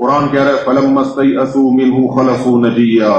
قرآن کہہ رہا ہے فَلَمَّا اسْتَيْأَسُوا مِنْهُ خَلَصُوا نَجِيًّا،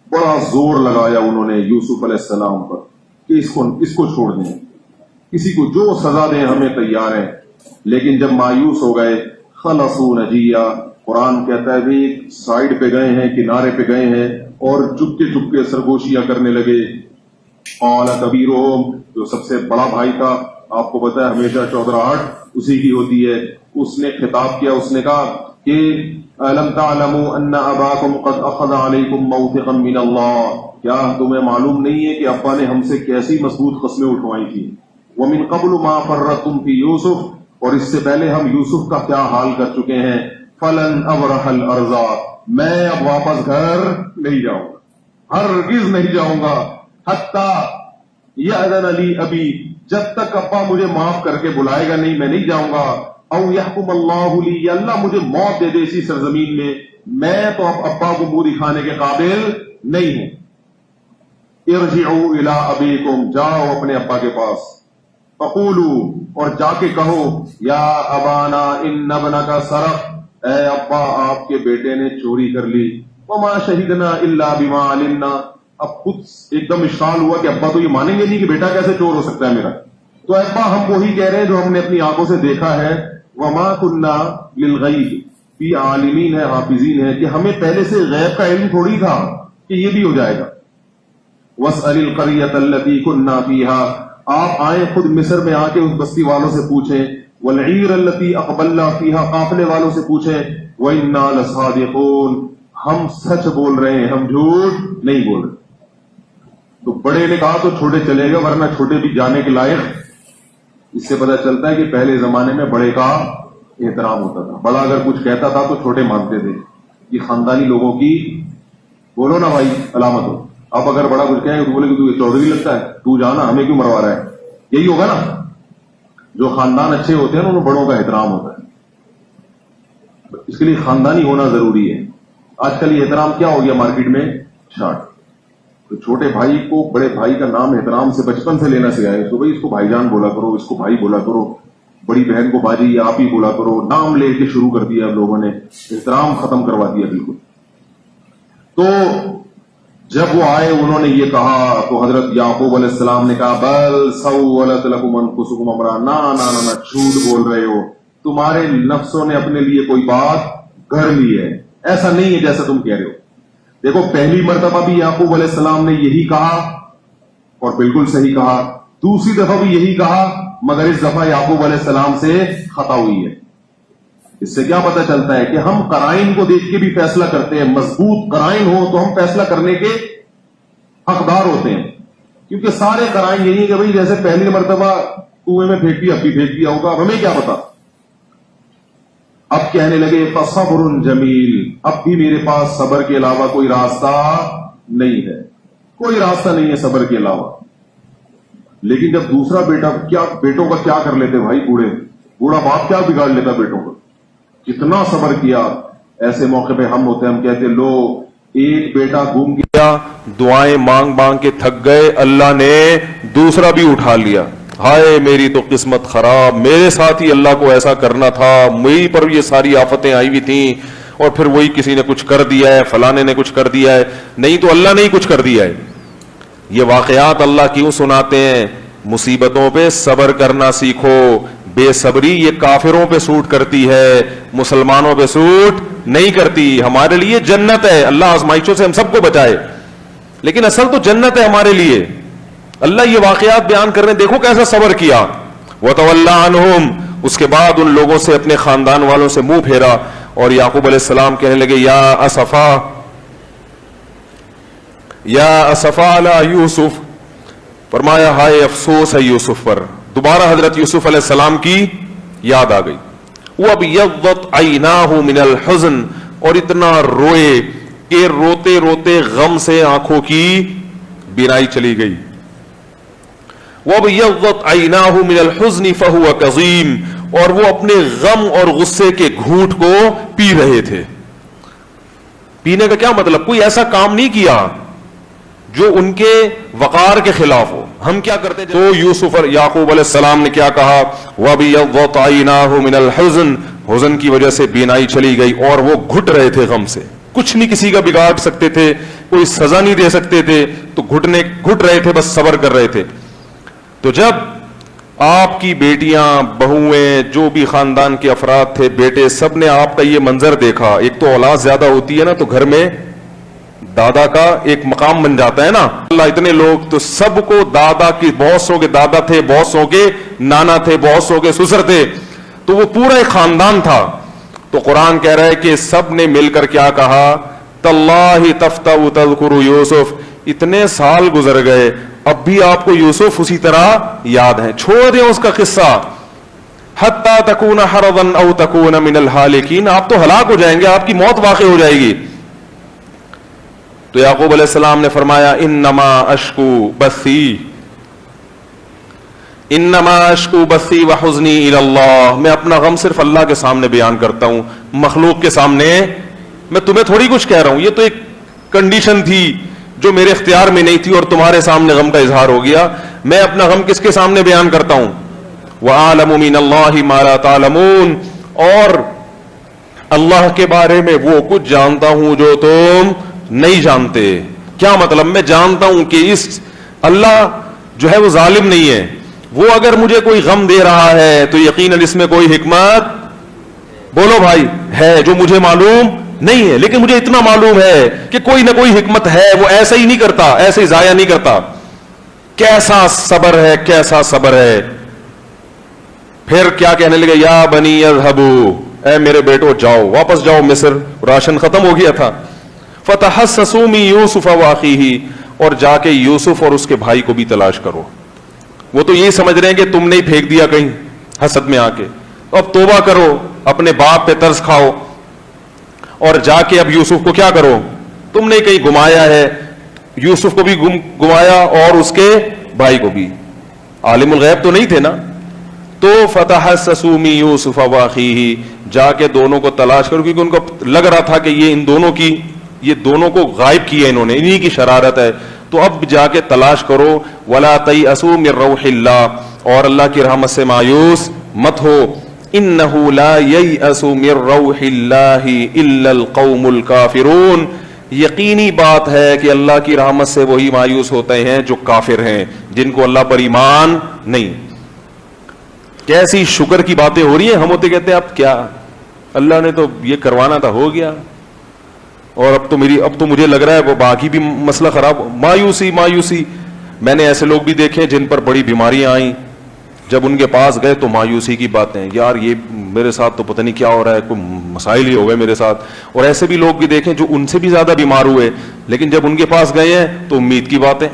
بڑا زور لگایا انہوں نے یوسف علیہ السلام پر کہ اس کو چھوڑ دیں، کسی کو جو سزا دیں ہمیں تیار ہیں. لیکن جب مایوس ہو گئے خَلَصُوا نَجِيًّا، قرآن کہتا ہے بھی سائڈ پہ گئے ہیں، کنارے پہ گئے ہیں اور چپکے چپکے سرگوشیاں کرنے لگے. قال کبیرہم، جو سب سے بڑا بھائی تھا، آپ کو پتا ہے ہمیشہ چودراہٹ اسی کی ہوتی ہے، اس نے خطاب کیا، اس نے کہا کہ أَلَمْ تَعْلَمُوا أَنَّ أَبَاكُمْ قَدْ أَخَذَ عَلَيْكُمْ مَوْثِقًا مِّنَ اللَّهِ، کیا تمہیں معلوم نہیں ہے کہ ابا نے ہم سے کیسی مضبوط قسمیں اٹھوائی تھی. وَمِن قَبْلُ مَا فَرَّطْتُمْ فِي يُوسُف، اور اس سے پہلے ہم یوسف کا کیا حال کر چکے ہیں. فَلَنْ أَبْرَحَ الْأَرْضَ، میں اب واپس گھر نہیں جاؤں گا، ہرگز نہیں جاؤں گا. حَتَّى يَأْذَنَ لِي أَبِي، جب تک ابا مجھے معاف کر کے بلائے گا نہیں میں نہیں جاؤں گا. او یحکم اللہ لی، یا اللہ مجھے موت دے دے اسی سرزمین میں تو اب ابا کو منہ دکھانے کے قابل نہیں ہوں. ارجعوا الی ابیکم، جاؤ اپنے ابا کے پاس. فقولوا، اور جا کے کہو یا ابانا ان ابنک سرق، اے ابا آپ کے بیٹے نے چوری کر لی. وما شہدنا الا بما علمنا، اب خود ایک دم اشکال ہوا کہ ابا تو یہ مانیں گے نہیں کہ بیٹا کیسے چور ہو سکتا ہے میرا. تو ابا ہم وہی کہہ رہے ہیں جو ہم نے اپنی آنکھوں سے دیکھا ہے. وما كنا للغیب فی عالمین ہے، حافظین ہے، کہ ہمیں پہلے سے غیب کا علم تھوڑی تھا کہ یہ بھی ہو جائے گا. واسأل القریۃ التی کنا فیہا، آپ آئیں خود مصر میں آ کے اس بستی والوں سے پوچھیں. والعیر التی اقبلنا فیہا، قافلے والوں سے پوچھیں. وإنا لصادقون، ہم سچ بول رہے ہیں، ہم جھوٹ نہیں بول رہے. تو بڑے نے کہا تو چھوٹے چلے گا، ورنہ چھوٹے بھی جانے کے لائق. اس سے پتہ چلتا ہے کہ پہلے زمانے میں بڑے کا احترام ہوتا تھا، بڑا اگر کچھ کہتا تھا تو چھوٹے مانتے تھے. یہ خاندانی لوگوں کی، بولو نا بھائی، علامت ہو. اب اگر بڑا کچھ کہے تو بولے کہ تو یہ چودھری لگتا ہے، تو جانا، ہمیں کیوں مروا رہا ہے. یہی ہوگا نا، جو خاندان اچھے ہوتے ہیں نا ان بڑوں کا احترام ہوتا ہے. اس کے لیے خاندانی ہونا ضروری ہے. آج کل یہ احترام کیا ہو گیا مارکیٹ میں، شارٹ. تو چھوٹے بھائی کو بڑے بھائی کا نام احترام سے بچپن سے لینا سکھائے. تو بھائی اس کو بھائی جان بولا کرو، اس کو بھائی بولا کرو. بڑی بہن کو باجی یا آپ ہی بولا کرو. نام لے کے شروع کر دیا لوگوں نے، احترام ختم کروا دیا بالکل. تو جب وہ آئے انہوں نے یہ کہا تو حضرت یعقوب علیہ السلام نے کہا بل سولت لکم انفسکم امرا، نہ جھوٹ بول رہے ہو، تمہارے نفسوں نے اپنے لیے کوئی بات گھڑ لی ہے، ایسا نہیں ہے جیسا تم کہہ رہے ہو. دیکھو پہلی مرتبہ بھی یعقوب علیہ السلام نے یہی کہا اور بالکل صحیح کہا، دوسری دفعہ بھی یہی کہا، مگر اس دفعہ یعقوب علیہ السلام سے خطا ہوئی ہے. اس سے کیا پتہ چلتا ہے کہ ہم قرائن کو دیکھ کے بھی فیصلہ کرتے ہیں. مضبوط قرائن ہو تو ہم فیصلہ کرنے کے حقدار ہوتے ہیں، کیونکہ سارے قرائن یہی ہے کہ بھئی جیسے پہلی مرتبہ کنویں میں پھینک دیا، اب بھی پھینک دیا ہوگا، ہمیں کیا پتا. اب کہنے لگے فصبر جمیل، اب بھی میرے پاس صبر کے علاوہ کوئی راستہ نہیں ہے، کوئی راستہ نہیں ہے صبر کے علاوہ. لیکن جب دوسرا بیٹا، کیا بیٹوں کا کیا کر لیتے بھائی، بوڑھا باپ کیا بگاڑ لیتا بیٹوں کا، کتنا صبر کیا. ایسے موقع پہ ہم ہوتے ہیں، ہم کہتے لو ایک بیٹا گم گیا، دعائیں مانگ مانگ کے تھک گئے، اللہ نے دوسرا بھی اٹھا لیا. ہائے میری تو قسمت خراب، میرے ساتھ ہی اللہ کو ایسا کرنا تھا، میری پر یہ ساری آفتیں آئی ہوئی تھیں، اور پھر وہی کسی نے کچھ کر دیا ہے، فلانے نے کچھ کر دیا ہے. نہیں تو اللہ نے ہی کچھ کر دیا ہے. یہ واقعات اللہ کیوں سناتے ہیں؟ مصیبتوں پہ صبر کرنا سیکھو. بے صبری یہ کافروں پہ سوٹ کرتی ہے، مسلمانوں پہ سوٹ نہیں کرتی. ہمارے لیے جنت ہے، اللہ آزمائشوں سے ہم سب کو بچائے، لیکن اصل تو جنت ہے ہمارے لیے. اللہ یہ واقعات بیان کر رہے ہیں، دیکھو کیسا صبر کیا. وَتَوَلَّى عَنْهُمْ، اس کے بعد ان لوگوں سے، اپنے خاندان والوں سے منہ پھیرا، اور یعقوب علیہ السلام کہنے لگے یا اسفا علی یوسف، فرمایا ہائے افسوس ہے یوسف پر. دوبارہ حضرت یوسف علیہ السلام کی یاد آ گئی. وَابْيَضَّتْ عَيْنَاهُ مِنَ الْحُزْنِ، اور اتنا روئے کہ روتے روتے غم سے آنکھوں کی بینائی چلی گئی. وَابْيَضَّتْ عَيْنَاهُ مِنَ الْحُزْنِ فَهُوَ كَظِيمٌ، اور وہ اپنے غم اور غصے کے گھونٹ کو پی رہے تھے. پینے کا کیا مطلب؟ کوئی ایسا کام نہیں کیا جو ان کے وقار کے خلاف ہو. ہم کیا کرتے ہیں؟ تو یوسف یعقوب علیہ السلام نے کیا کہا؟ وَابْيَضَّتْ عَيْنَاهُ مِنَ الْحُزْنِ، حزن کی وجہ سے بینائی چلی گئی اور وہ گھٹ رہے تھے غم سے. کچھ نہیں کسی کا بگاڑ سکتے تھے, کوئی سزا نہیں دے سکتے تھے, تو گھٹ رہے تھے, بس صبر کر رہے تھے. تو جب آپ کی بیٹیاں, بہویں, جو بھی خاندان کے افراد تھے, بیٹے, سب نے آپ کا یہ منظر دیکھا. ایک تو اولاد زیادہ ہوتی ہے نا, تو گھر میں دادا کا ایک مقام بن جاتا ہے نا. اللہ اتنے لوگ, تو سب کو دادا کی, بہت سو کے دادا تھے, بہت سو کے نانا تھے, بہت سو کے سسر تھے, تو وہ پورا ایک خاندان تھا. تو قرآن کہہ رہا ہے کہ سب نے مل کر کیا کہا, تاللہ تفتأ تذکر یوسف, اتنے سال گزر گئے اب بھی آپ کو یوسف اسی طرح یاد ہے, چھوڑ دیں اس کا قصہ. حتی تکون حرضا او تکون من الہالکین, آپ تو ہلاک ہو جائیں گے, آپ کی موت واقع ہو جائے گی. تو یعقوب علیہ السلام نے فرمایا انما اشکو بثی وحزنی الی اللہ, میں اپنا غم صرف اللہ کے سامنے بیان کرتا ہوں, مخلوق کے سامنے. میں تمہیں تھوڑی کچھ کہہ رہا ہوں, یہ تو ایک کنڈیشن تھی جو میرے اختیار میں نہیں تھی اور تمہارے سامنے غم کا اظہار ہو گیا. میں اپنا غم کس کے سامنے بیان کرتا ہوں, وَأَعْلَمُ مِنَ اللَّهِ مَا لَا تَعْلَمُونَ, اور اللہ کے بارے میں وہ کچھ جانتا ہوں جو تم نہیں جانتے. کیا مطلب, میں جانتا ہوں کہ اس اللہ جو ہے وہ ظالم نہیں ہے, وہ اگر مجھے کوئی غم دے رہا ہے تو یقیناً اس میں کوئی حکمت, بولو بھائی, ہے جو مجھے معلوم نہیں ہے. لیکن مجھے اتنا معلوم ہے کہ کوئی نہ کوئی حکمت ہے, وہ ایسا ہی نہیں کرتا, ایسے ہی ضائع نہیں کرتا. کیسا صبر ہے, کیسا صبر ہے. پھر کیا کہنے لگے, یا بنی اذهبوا, اے میرے بیٹو جاؤ, واپس جاؤ مصر, راشن ختم ہو گیا تھا. فتحسسوا من یوسف واخیہ, اور جا کے یوسف اور اس کے بھائی کو بھی تلاش کرو. وہ تو یہ سمجھ رہے ہیں کہ تم نے پھینک دیا کہیں حسد میں آ کے, اب توبہ کرو, اپنے باپ پہ ترس کھاؤ, اور جا کے اب یوسف کو کیا کرو, تم نے کہیں گمایا ہے, یوسف کو بھی گمایا اور اس کے بھائی کو بھی. عالم الغیب تو نہیں تھے نا. تو فتحسسوا من یوسف واخیہ, جا کے دونوں کو تلاش کرو, کیونکہ ان کو لگ رہا تھا کہ یہ دونوں کو غائب کیا انہوں نے, انہی کی شرارت ہے. تو اب جا کے تلاش کرو. ولا تیأسوا من روح اللہ, اور اللہ کی رحمت سے مایوس مت ہو. انہ لا ییأس من روح اللہ الا القوم الکافرون, یقینی بات ہے کہ اللہ کی رحمت سے وہی مایوس ہوتے ہیں جو کافر ہیں, جن کو اللہ پر ایمان نہیں. کیسی شکر کی باتیں ہو رہی ہیں. ہم ہوتے کہتے ہیں اب کیا, اللہ نے تو یہ کروانا تھا, ہو گیا, اور اب تو مجھے لگ رہا ہے وہ باقی بھی مسئلہ خراب. مایوسی. میں نے ایسے لوگ بھی دیکھے جن پر بڑی بیماریاں آئیں, جب ان کے پاس گئے تو مایوسی کی باتیں, یار یہ میرے ساتھ تو پتہ نہیں کیا ہو رہا ہے, کوئی مسائل ہی ہو گئے میرے ساتھ. اور ایسے بھی لوگ بھی دیکھیں جو ان سے بھی زیادہ بیمار ہوئے, لیکن جب ان کے پاس گئے ہیں تو امید کی باتیں.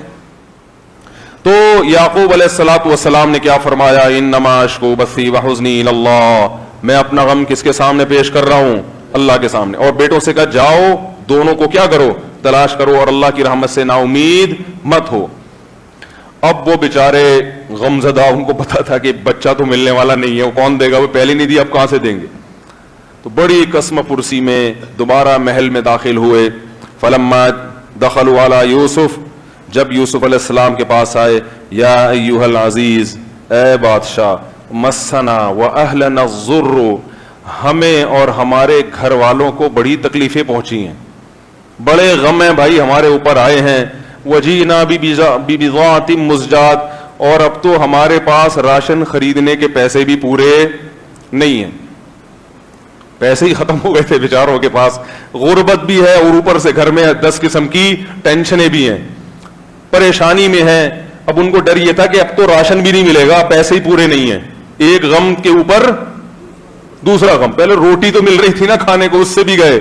تو یعقوب علیہ الصلوۃ والسلام نے کیا فرمایا, انما اشکو بثی وحزنی الی اللہ, میں اپنا غم کس کے سامنے پیش کر رہا ہوں, اللہ کے سامنے. اور بیٹوں سے کہا جاؤ دونوں کو کیا کرو, تلاش کرو, اور اللہ کی رحمت سے نا امید مت ہو. اب وہ بیچارے غم زدہ, ان کو پتا تھا کہ بچہ تو ملنے والا نہیں ہے, وہ کون دے گا, وہ پہلے نہیں دیا, اب کہاں سے دیں گے. تو بڑی قسم پرسی میں دوبارہ محل میں داخل ہوئے. فلما دخلوا علی یوسف, جب یوسف علیہ السلام کے پاس آئے, یا ایھا العزیز, اے بادشاہ, مسنا واہلنا الضر, ہمیں اور ہمارے گھر والوں کو بڑی تکلیفیں پہنچی ہیں, بڑے غم ہیں بھائی ہمارے اوپر آئے ہیں. وجینا ببضاعۃ مزجاۃ, اور اب تو ہمارے پاس راشن خریدنے کے پیسے بھی پورے نہیں ہیں, پیسے ہی ختم ہو گئے تھے بیچاروں کے پاس. غربت بھی ہے اور اوپر سے گھر میں 10 قسم کی ٹینشنیں بھی ہیں, پریشانی میں ہیں. اب ان کو ڈر یہ تھا کہ اب تو راشن بھی نہیں ملے گا, پیسے ہی پورے نہیں ہیں. ایک غم کے اوپر دوسرا غم. پہلے روٹی تو مل رہی تھی نا کھانے کو, اس سے بھی گئے.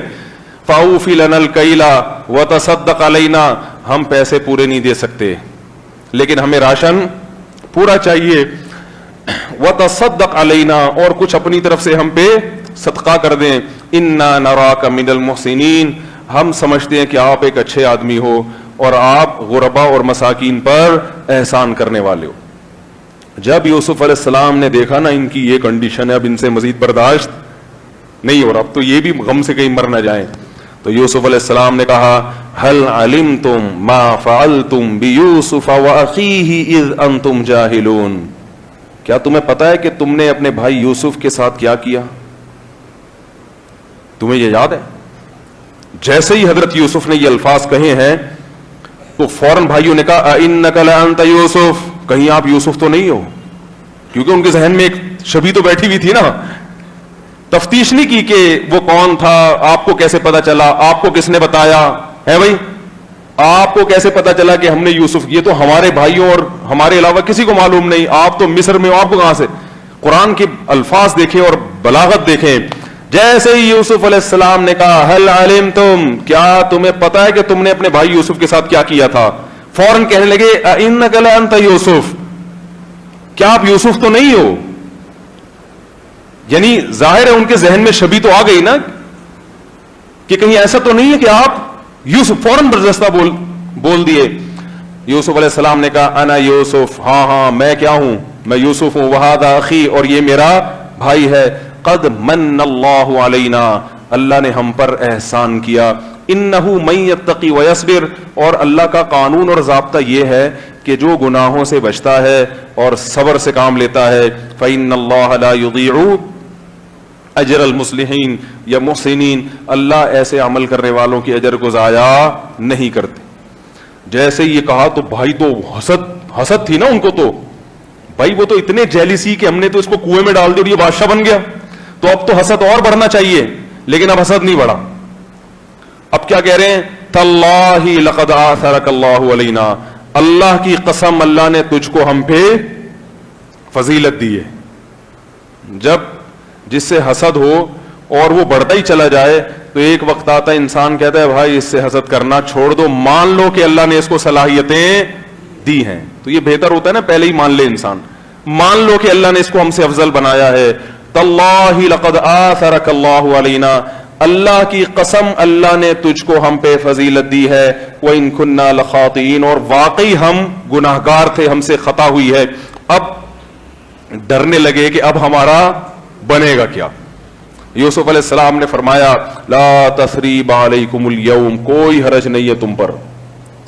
فاوفی لنا الکیل وتصدق علینا, ہم پیسے پورے نہیں دے سکتے لیکن ہمیں راشن پورا چاہیے. وتصدق علینا, اور کچھ اپنی طرف سے ہم پہ صدقہ کر دیں. انا نراک من المحسنین, ہم سمجھتے ہیں کہ آپ ایک اچھے آدمی ہو اور آپ غربا اور مساکین پر احسان کرنے والے ہو. جب یوسف علیہ السلام نے دیکھا نا ان کی یہ کنڈیشن ہے, اب ان سے مزید برداشت نہیں ہو رہا, اب تو یہ بھی غم سے کہیں مر نہ جائیں, تو یوسف علیہ السلام نے کہا هل علمتم ما فعلتم بیوسف واخیہ اذ انتم جاہلون, کیا تمہیں پتا ہے کہ تم نے اپنے بھائی یوسف کے ساتھ کیا کیا تمہیں یہ یاد ہے جیسے ہی حضرت یوسف نے یہ الفاظ کہے ہیں تو فوراً بھائیوں نے کہا اِنَّكَ لَأَنْتَ یوسف, کہیں آپ یوسف تو نہیں ہو, کیونکہ ان کے ذہن میں ایک شبیہ تو بیٹھی ہوئی تھی نا. تفتیش نہیں کی کہ وہ کون تھا, آپ کو کیسے پتا چلا, آپ کو کس نے بتایا ہے بھائی, آپ کو کیسے پتا چلا کہ ہم نے یوسف, یہ تو ہمارے بھائیوں اور ہمارے علاوہ کسی کو معلوم نہیں, آپ تو مصر میں ہو, آپ کو کہاں سے. قرآن کے الفاظ دیکھیں اور بلاغت دیکھیں. جیسے ہی یوسف علیہ السلام نے کہا هل علمتم, کیا تمہیں پتا ہے کہ تم نے اپنے بھائی یوسف کے ساتھ کیا کیا تھا, فوراً کہنے لگے اِنَّكَ لَأَنْتَ یوسف, کیا آپ یوسف تو نہیں ہو. یعنی ظاہر ہے ان کے ذہن میں شبیہ تو آ گئی نا کہ کہیں ایسا تو نہیں ہے کہ آپ یوسف. فوراً برجستہ بول دیے. یوسف علیہ السلام نے کہا انا یوسف, ہاں میں کیا ہوں, میں یوسف ہوں, وہذا اخی, اور یہ میرا بھائی ہے. قد من اللہ علینا, اللہ نے ہم پر احسان کیا. انہ من یتقی ویصبر, اور اللہ کا قانون اور ضابطہ یہ ہے کہ جو گناہوں سے بچتا ہے اور صبر سے کام لیتا ہے, فإن اللہ لا یضیع اجر المصلحین یا محسنین, اللہ ایسے عمل کرنے والوں کے اجر کو ضائع نہیں کرتے. جیسے یہ کہا تو بھائی تو حسد تھی نا ان کو, تو بھائی وہ تو اتنے جیلسی کہ ہم نے تو اس کو کنویں میں ڈال دیا اور یہ بادشاہ بن گیا, تو اب تو حسد اور بڑھنا چاہیے, لیکن اب حسد نہیں بڑھا. اب کیا کہہ رہے ہیں, تاللہ لقد آثرک اللہ علینا, اللہ کی قسم اللہ نے تجھ کو ہم پہ فضیلت دی ہے. جب جس سے حسد ہو اور وہ بڑھتا ہی چلا جائے تو ایک وقت آتا ہے انسان کہتا ہے بھائی اس سے حسد کرنا چھوڑ دو, مان لو کہ اللہ نے اس کو صلاحیتیں دی ہیں. تو یہ بہتر ہوتا ہے نا, پہلے ہی مان لے انسان, مان لو کہ اللہ نے اس کو ہم سے افضل بنایا ہے. تاللہ لقد آثرک اللہ علینا, اللہ کی قسم اللہ نے تجھ کو ہم پہ فضیلت دی ہے. وَإِن كُنَّا لَخَاطِئِينَ, اور واقعی ہم گناہگار تھے, ہم سے خطا ہوئی ہے. اب ڈرنے لگے کہ اب ہمارا بنے گا کیا. یوسف علیہ السلام نے فرمایا لا تثریب علیکم اليوم, کوئی حرج نہیں ہے تم پر,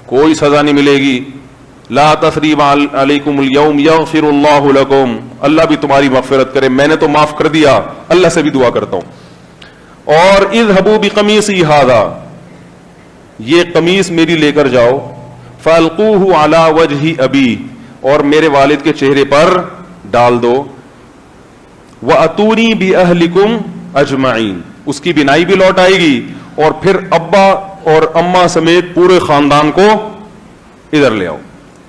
کوئی سزا نہیں ملے گی. لا تثریب علیکم اليوم یغفر اللہ لکم, اللہ بھی تمہاری مغفرت کرے, میں نے تو معاف کر دیا, اللہ سے بھی دعا کرتا ہوں. اور اذهبوا بقمیصی ھذا, یہ قمیص میری لے کر جاؤ, فالقوه علی وجہ ابی, اور میرے والد کے چہرے پر ڈال دو. وَأَتُونِي بِأَهْلِكُمْ أَجْمَعِينَ, اس کی بینائی بھی لوٹ آئے گی, اور پھر ابا اور اماں سمیت پورے خاندان کو ادھر لے آؤ.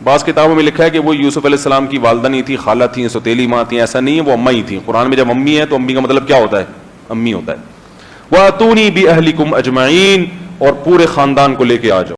بعض کتابوں میں لکھا ہے کہ وہ یوسف علیہ السلام کی والدہ نہیں تھی, خالہ تھیں, سوتیلی ماں تھیں, ایسا نہیں ہے, وہ اماں ہی تھیں. قرآن میں جب امی ہے تو امی کا مطلب کیا ہوتا ہے, امی ہوتا ہے. وَأَتُونِي بِأَهْلِكُمْ أَجْمَعِينَ, اور پورے خاندان کو لے کے آ جاؤ.